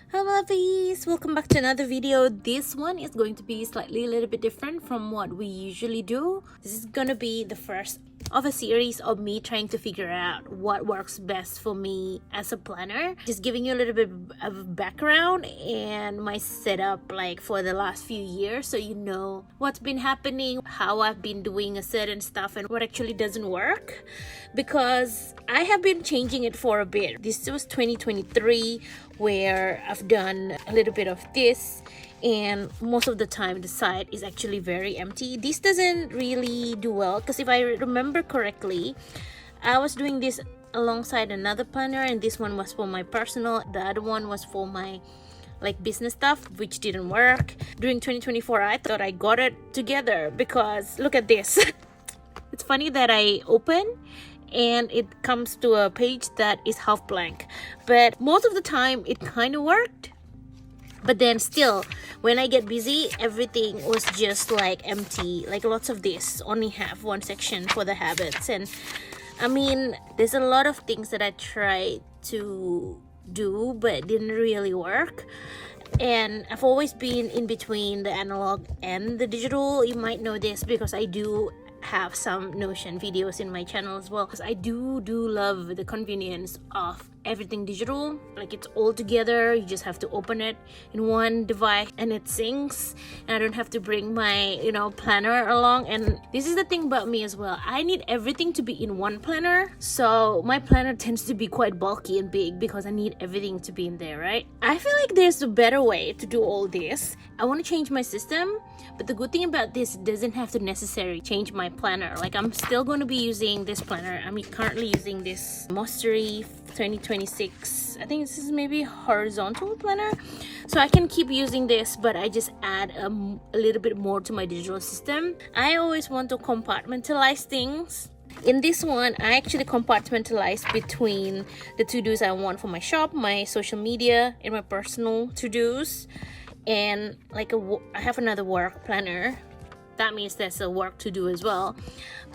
Hi lovies! Welcome back to another video. This one is going to be slightly a little bit different from what we usually do. This is gonna be the first of a series of me trying to figure out what works best for me as a planner. Just giving you a little bit of background and my setup like for the last few years, so you know what's been happening, how I've been doing a certain stuff and what actually doesn't work, because I have been changing it for a bit. This was 2023 where I've done a little bit of this, and most of the time the site is actually very empty. This doesn't really do well because if I remember correctly, I was doing this alongside another planner, and this one was for my personal, the other one was for my like business stuff, which didn't work. During 2024 I thought I got it together because look at this. It's funny that I open and it comes to a page that is half blank, but most of the time it kind of worked. But then still, when I get busy, everything was just like empty. Like lots of this only have one section for the habits, and I mean there's a lot of things that I tried to do but didn't really work. And I've always been in between the analog and the digital. You might know this because I do have some Notion videos in my channel as well, because I do love the convenience of everything digital. Like it's all together, you just have to open it in one device and it syncs, and I don't have to bring my planner along. And this is the thing about me as well, I need everything to be in one planner, so my planner tends to be quite bulky and big because I need everything to be in there, right? I feel like there's a better way to do all this. I want to change my system, but the good thing about this, it doesn't have to necessarily change my planner. Like I'm still going to be using this planner. I'm currently using this Mostery 2026. I think this is maybe horizontal planner, so I can keep using this, but I just add a little bit more to my digital system. I always want to compartmentalize things. In this one, I actually compartmentalize between the to-dos I want for my shop, my social media, and my personal to-dos. And like I have another work planner. That means there's a work to do as well,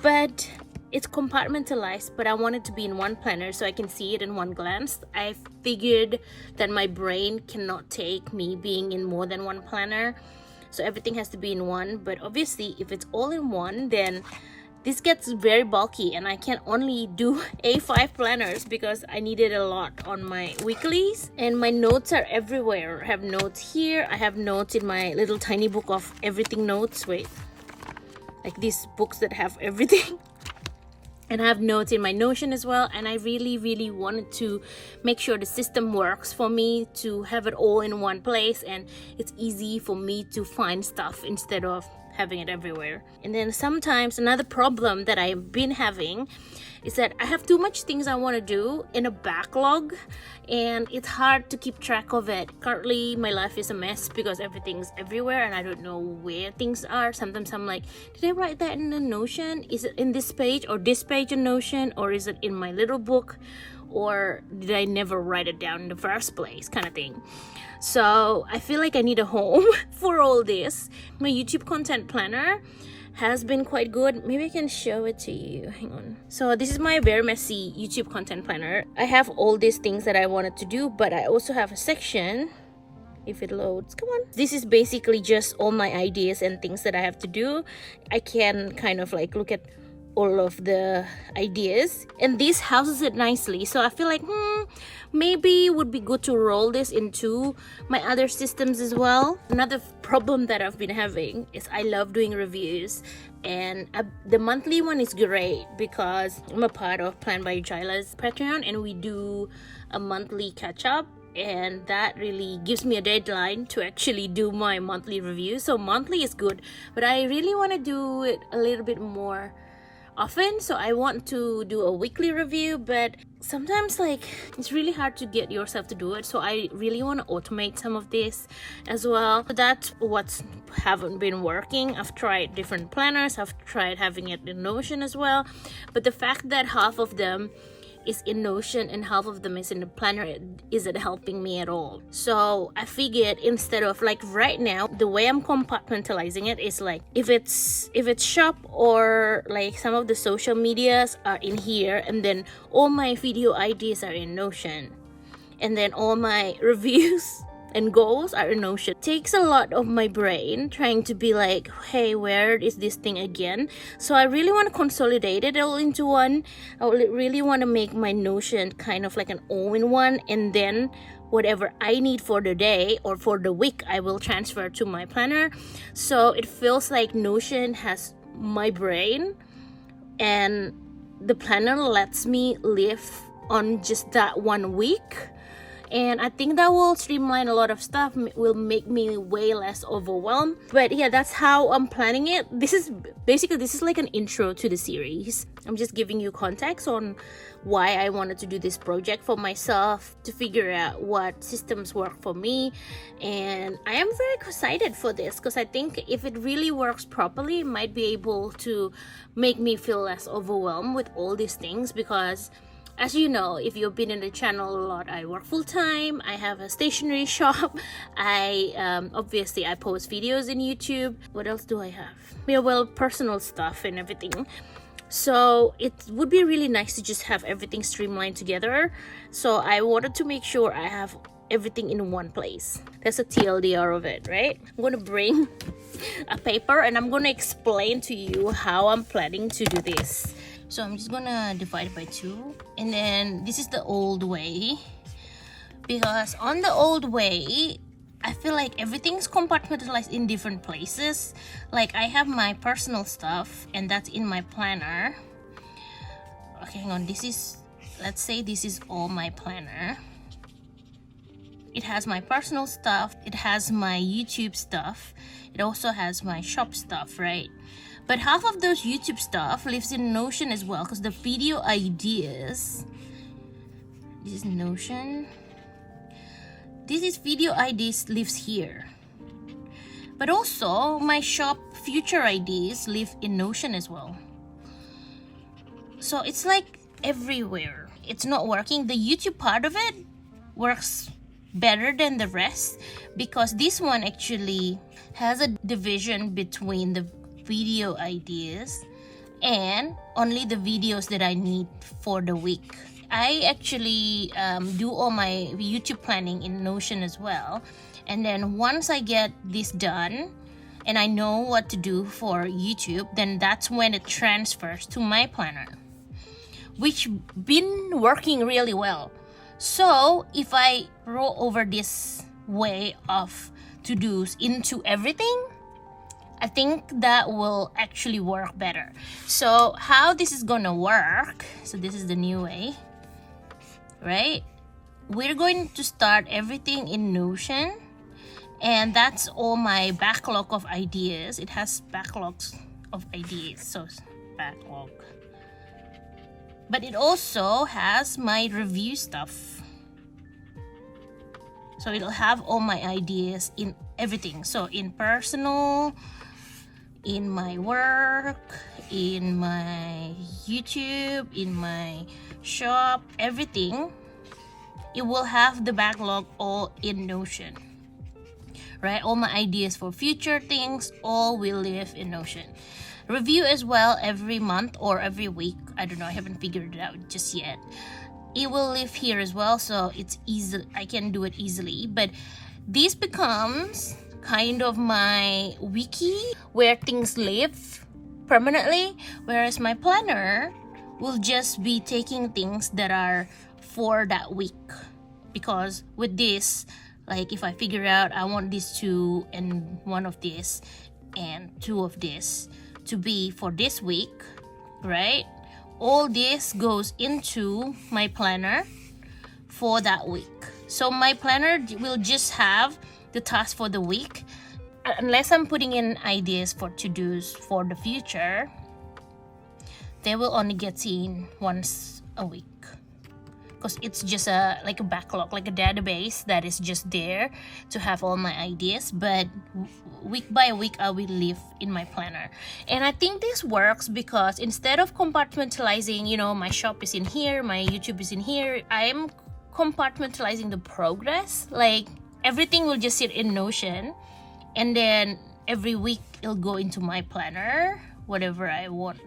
but it's compartmentalized, but I want it to be in one planner so I can see it in one glance. I figured that my brain cannot take me being in more than one planner, so everything has to be in one. But obviously if it's all in one, then this gets very bulky and I can only do A5 planners because I needed a lot on my weeklies, and my notes are everywhere. I have notes here, I have notes in my little tiny book of everything notes. Wait, like these books that have everything. And I have notes in my Notion as well, and I really wanted to make sure the system works for me, to have it all in one place and it's easy for me to find stuff instead of having it everywhere. And then sometimes another problem that I've been having is that I have too much things I want to do in a backlog, and it's hard to keep track of it. Currently my life is a mess because everything's everywhere and I don't know where things are. Sometimes I'm like, did I write that in the Notion? Is it in this page or this page in Notion, or is it in my little book, or did I never write it down in the first place, kind of thing. So I feel like I need a home for all this. My YouTube content planner has been quite good. Maybe I can show it to you. Hang on. So this is my very messy YouTube content planner. I have all these things that I wanted to do, but I also have a section, if it loads, come on. This is basically just all my ideas and things that I have to do. I can kind of like look at all of the ideas, and this houses it nicely. So I feel like maybe it would be good to roll this into my other systems as well. Another problem that I've been having is I love doing reviews, and the monthly one is great because I'm a part of Plan by Jaila's Patreon, and we do a monthly catch up, and that really gives me a deadline to actually do my monthly review. So monthly is good, but I really want to do it a little bit more often. So I want to do a weekly review, but sometimes like it's really hard to get yourself to do it. So I really want to automate some of this as well. So that's what's haven't been working. I've tried different planners, I've tried having it in Notion as well, but the fact that half of them is in Notion and half of them is in the planner isn't helping me at all. So I figured instead of like right now, the way I'm compartmentalizing it is like if it's shop or like some of the social medias are in here, and then all my video ideas are in Notion, and then all my reviews and goals are in Notion. It takes a lot of my brain trying to be like, hey, where is this thing again? So I really want to consolidate it all into one. I really want to make my Notion kind of like an all-in-one, and then whatever I need for the day or for the week, I will transfer to my planner. So it feels like Notion has my brain, and the planner lets me live on just that 1 week. And I think that will streamline a lot of stuff, will make me way less overwhelmed. But yeah, that's how I'm planning it. This is like an intro to the series. I'm just giving you context on why I wanted to do this project for myself, to figure out what systems work for me. And I am very excited for this, because I think if it really works properly, it might be able to make me feel less overwhelmed with all these things. Because as you know, if you've been in the channel a lot, I work full-time, I have a stationery shop, obviously I post videos in YouTube. What else do I have? Yeah, well, personal stuff and everything. So it would be really nice to just have everything streamlined together. So I wanted to make sure I have everything in one place. That's a TLDR of it, right? I'm gonna bring a paper and I'm gonna explain to you how I'm planning to do this. So I'm just gonna divide it by 2, and then this is the old way, because on the old way I feel like everything's compartmentalized in different places. Like I have my personal stuff, and that's in my planner. Okay, hang on, let's say this is all my planner. It has my personal stuff, it has my YouTube stuff, it also has my shop stuff, right? But half of those YouTube stuff lives in Notion as well, because the video ideas, this is Notion, this is video ideas lives here. But also my shop future ideas live in Notion as well. So it's like everywhere. It's not working. The YouTube part of it works better than the rest, because this one actually has a division between the video ideas and only the videos that I need for the week. I actually do all my YouTube planning in Notion as well, and then once I get this done and I know what to do for YouTube, then that's when it transfers to my planner, which been working really well. So if I roll over this way of to-dos into everything, I think that will actually work better. So how this is gonna work, so this is the new way, right? We're going to start everything in Notion, and that's all my backlog of ideas. It has backlogs of ideas, so backlog. But it also has my review stuff. So it'll have all my ideas in everything. So in personal, in my work, in my YouTube, in my shop, everything, it will have the backlog all in Notion, right? All my ideas for future things all will live in Notion. Review as well every month or every week, I don't know, I haven't figured it out just yet. It will live here as well, so it's easy, I can do it easily. But this becomes kind of my wiki where things live permanently, whereas my planner will just be taking things that are for that week. Because with this, like if I figure out I want these 2 and 1 of this and 2 of this to be for this week, right? All this goes into my planner for that week. So my planner will just have the task for the week, unless I'm putting in ideas for to-dos for the future. They will only get seen once a week, because it's just like a backlog, like a database that is just there to have all my ideas. But week by week I will live in my planner. And I think this works because instead of compartmentalizing, you know, my shop is in here, my YouTube is in here, I'm compartmentalizing the progress. Like everything will just sit in Notion, and then every week it'll go into my planner, whatever I want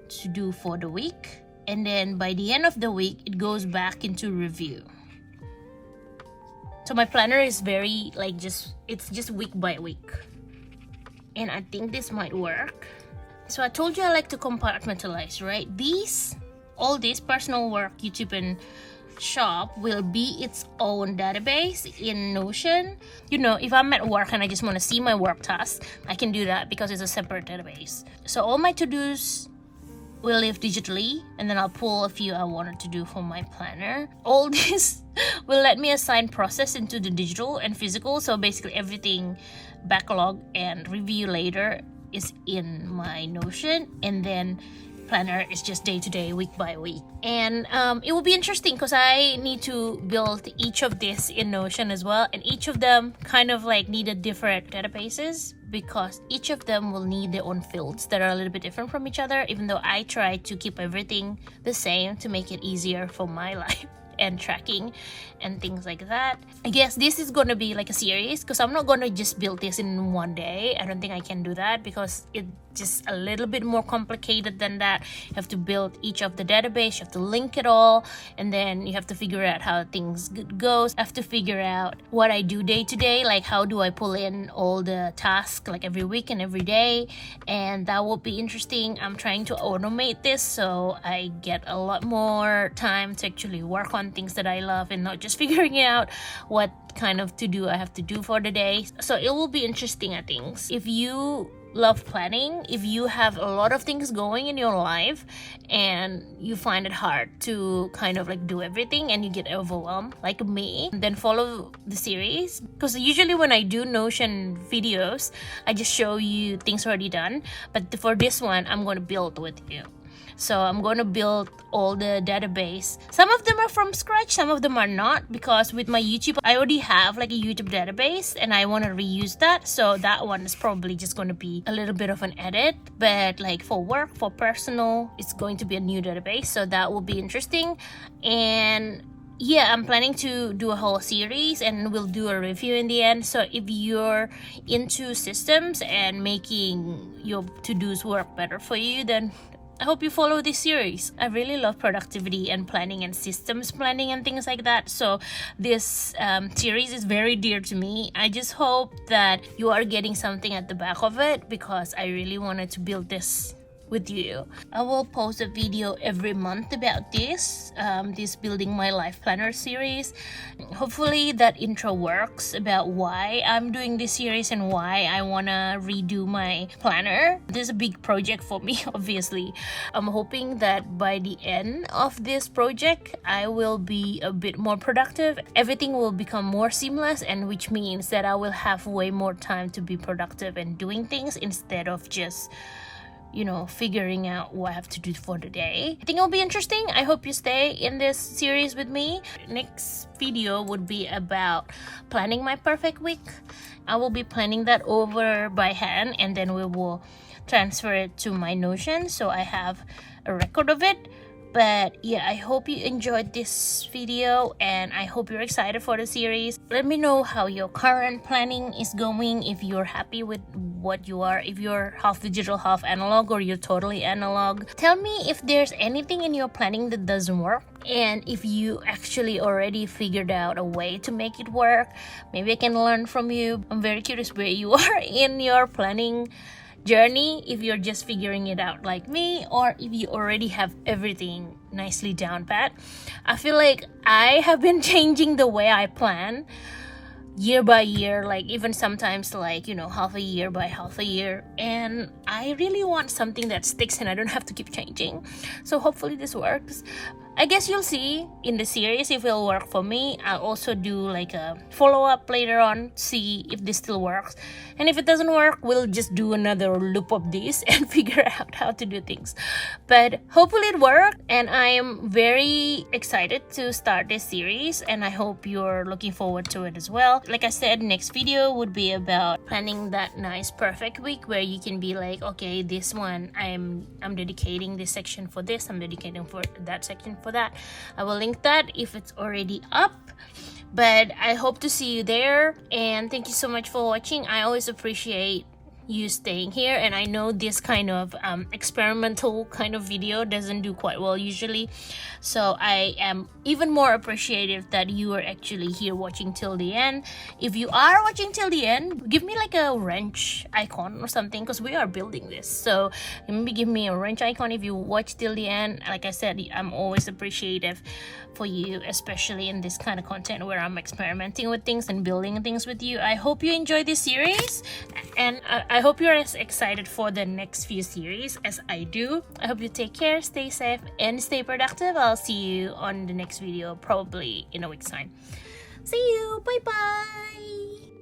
to do for the week. And then by the end of the week, it goes back into review. So my planner is very like it's just week by week, and I think this might work. So I told you I like to compartmentalize, right? All this personal work, YouTube and shop will be its own database in Notion. You know, if I'm at work and I just want to see my work tasks, I can do that because it's a separate database. So all my to-dos will live digitally, and then I'll pull a few I wanted to do for my planner. All this will let me assign process into the digital and physical. So basically everything backlog and review later is in my Notion, and then planner is just day to day, week by week. And it will be interesting because I need to build each of this in Notion as well, and each of them kind of like needed different databases because each of them will need their own fields that are a little bit different from each other, even though I try to keep everything the same to make it easier for my life and tracking and things like that. I guess this is gonna be like a series because I'm not gonna just build this in one day. I don't think I can do that because it's just a little bit more complicated than that. You have to build each of the database, you have to link it all, and then you have to figure out how things goes. I have to figure out what I do day to day, like how do I pull in all the tasks like every week and every day, and that will be interesting. I'm trying to automate this so I get a lot more time to actually work on things that I love and not just figuring out what kind of to-do I have to do for the day. So it will be interesting, I think. If you love planning, if you have a lot of things going in your life and you find it hard to kind of like do everything and you get overwhelmed like me, then follow the series, because usually when I do Notion videos I just show you things already done, but for this one I'm going to build with you. So I'm going to build all the database. Some of them are from scratch, some of them are not, because with my YouTube, I already have like a YouTube database and I want to reuse that. So that one is probably just going to be a little bit of an edit. But like for work, for personal, it's going to be a new database. So that will be interesting. And yeah, I'm planning to do a whole series and we'll do a review in the end. So if you're into systems and making your to-dos work better for you, then I hope you follow this series. I really love productivity and planning and systems planning and things like that. So this series is very dear to me. I just hope that you are getting something at the back of it because I really wanted to build this with you. I will post a video every month about this building my life planner series. Hopefully that intro works about why I'm doing this series and why I want to redo my planner. This is a big project for me, obviously. I'm hoping that by the end of this project I will be a bit more productive. Everything will become more seamless, and which means that I will have way more time to be productive and doing things instead of just figuring out what I have to do for the day. I think it'll be interesting. I hope you stay in this series with me. Next video would be about planning my perfect week. I will be planning that over by hand, and then we will transfer it to my Notion so I have a record of it. But yeah, I hope you enjoyed this video and I hope you're excited for the series. Let me know how your current planning is going, if you're happy with what you are, if you're half digital, half analog, or you're totally analog. Tell me if there's anything in your planning that doesn't work, and if you actually already figured out a way to make it work. Maybe I can learn from you. I'm very curious where you are in your planning journey, if you're just figuring it out like me, or if you already have everything nicely down pat. I feel like I have been changing the way I plan year by year, like even sometimes like half a year by half a year, and I really want something that sticks and I don't have to keep changing. So hopefully this works. I guess you'll see in the series if it'll work for me. I'll also do like a follow-up later on, see if this still works. And if it doesn't work, we'll just do another loop of this and figure out how to do things. But hopefully it worked, and I am very excited to start this series, and I hope you're looking forward to it as well. Like I said, next video would be about planning that nice perfect week where you can be like, okay, this one I'm dedicating this section for this, I'm dedicating for that section for that. I will link that if it's already up. But I hope to see you there, and thank you so much for watching. I always appreciate you staying here. And I know this kind of experimental kind of video doesn't do quite well usually, so I am even more appreciative that you are actually here watching till the end. If you are watching till the end, give me like a wrench icon or something, because we are building this. So maybe give me a wrench icon if you watch till the end. Like I said, I'm always appreciative for you, especially in this kind of content where I'm experimenting with things and building things with you. I hope you enjoy this series, and I hope you're as excited for the next few series as I do. I hope you take care, stay safe, and stay productive. I'll see you on the next video, probably in a week's time. See you. Bye bye.